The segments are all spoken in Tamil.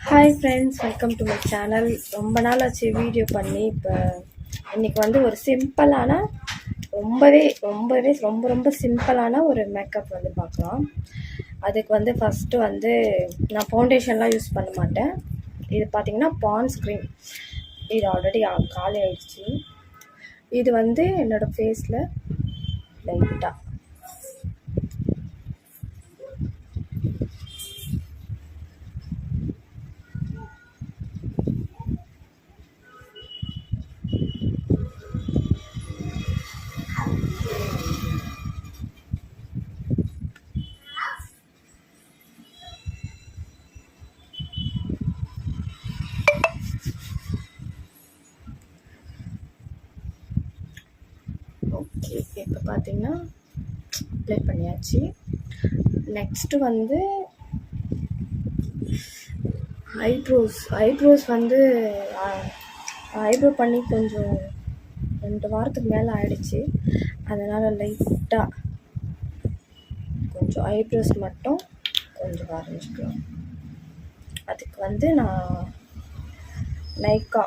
Hi friends, welcome to my channel. ரொம்ப நாள் ஆச்சு வீடியோ பண்ணி. இப்போ இன்றைக்கி வந்து ஒரு சிம்பிளான ரொம்ப சிம்பிளான ஒரு மேக்கப் வந்து பார்க்கலாம். அதுக்கு வந்து ஃபஸ்ட்டு வந்து நான் ஃபவுண்டேஷன்லாம் யூஸ் பண்ண மாட்டேன். இது பார்த்திங்கன்னா பாண்ட்ஸ் க்ரீம். இது ஆல்ரெடி காலி ஆகிடுச்சு. இது வந்து என்னோடய ஃபேஸில் லைட்டாக ஓகே. இப்போ பார்த்திங்கன்னா அப்ளை பண்ணியாச்சு. நெக்ஸ்ட்டு வந்து ஐப்ரோஸ் வந்து ஐப்ரோ பண்ணி கொஞ்சம் 2 வாரத்துக்கு மேலே ஆகிடுச்சு. அதனால் லைட்டாக கொஞ்சம் ஐப்ரோஸ் மட்டும் கொஞ்சம் வரைஞ்சிக்கலாம். அதுக்கு வந்து நான் நைக்கா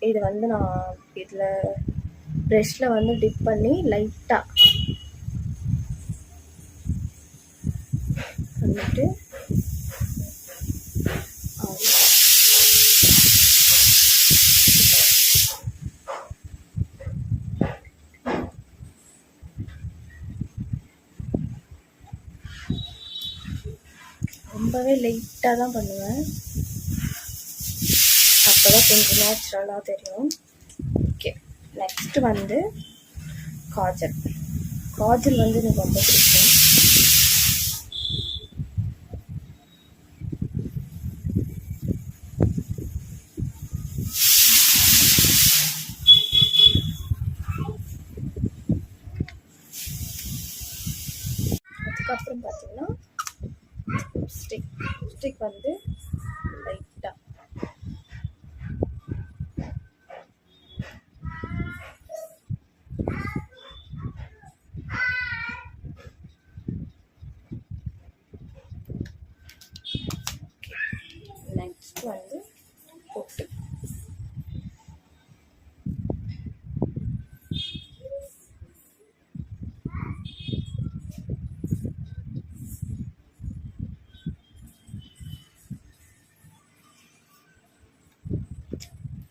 இது வந்து நான் இதில் ப்ரெஷ்ஷில் வந்து டிப் பண்ணி லைட்டாக பண்ணிவிட்டு ரொம்பவே லைட்டாக தான் பண்ணுவேன். அப்போ தான் கொஞ்சம் நேச்சுரலாக தெரியும். ஓகே. நெக்ஸ்ட்டு வந்து காஜல் வந்து எனக்கு ரொம்ப பிடிக்கும். அதுக்கப்புறம் பார்த்தீங்கன்னா ஸ்டிக் வந்து லைட்டாக நெக்ஸ்ட் வந்து பொட்டு.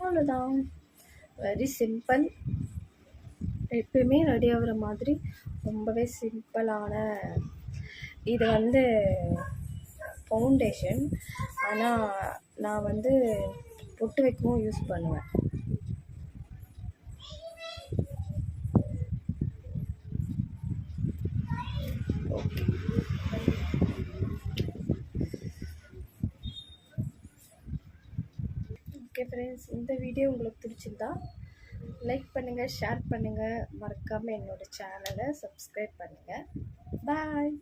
அவ்வளோதான். Very simple. எப்பயுமே ரெடி ஆகிற மாதிரி ரொம்பவே சிம்பிளான இது வந்து ஃபவுண்டேஷன். ஆனால் நான் வந்து பொட்டு வைக்கவும் யூஸ் பண்ணுவேன். ஓகே ஃப்ரெண்ட்ஸ், இந்த வீடியோ உங்களுக்கு பிடிச்சிருந்தா லைக் பண்ணுங்கள், ஷேர் பண்ணுங்கள், மறக்காமல் என்னோடய சேனலை சப்ஸ்கிரைப் பண்ணுங்கள். பாய்.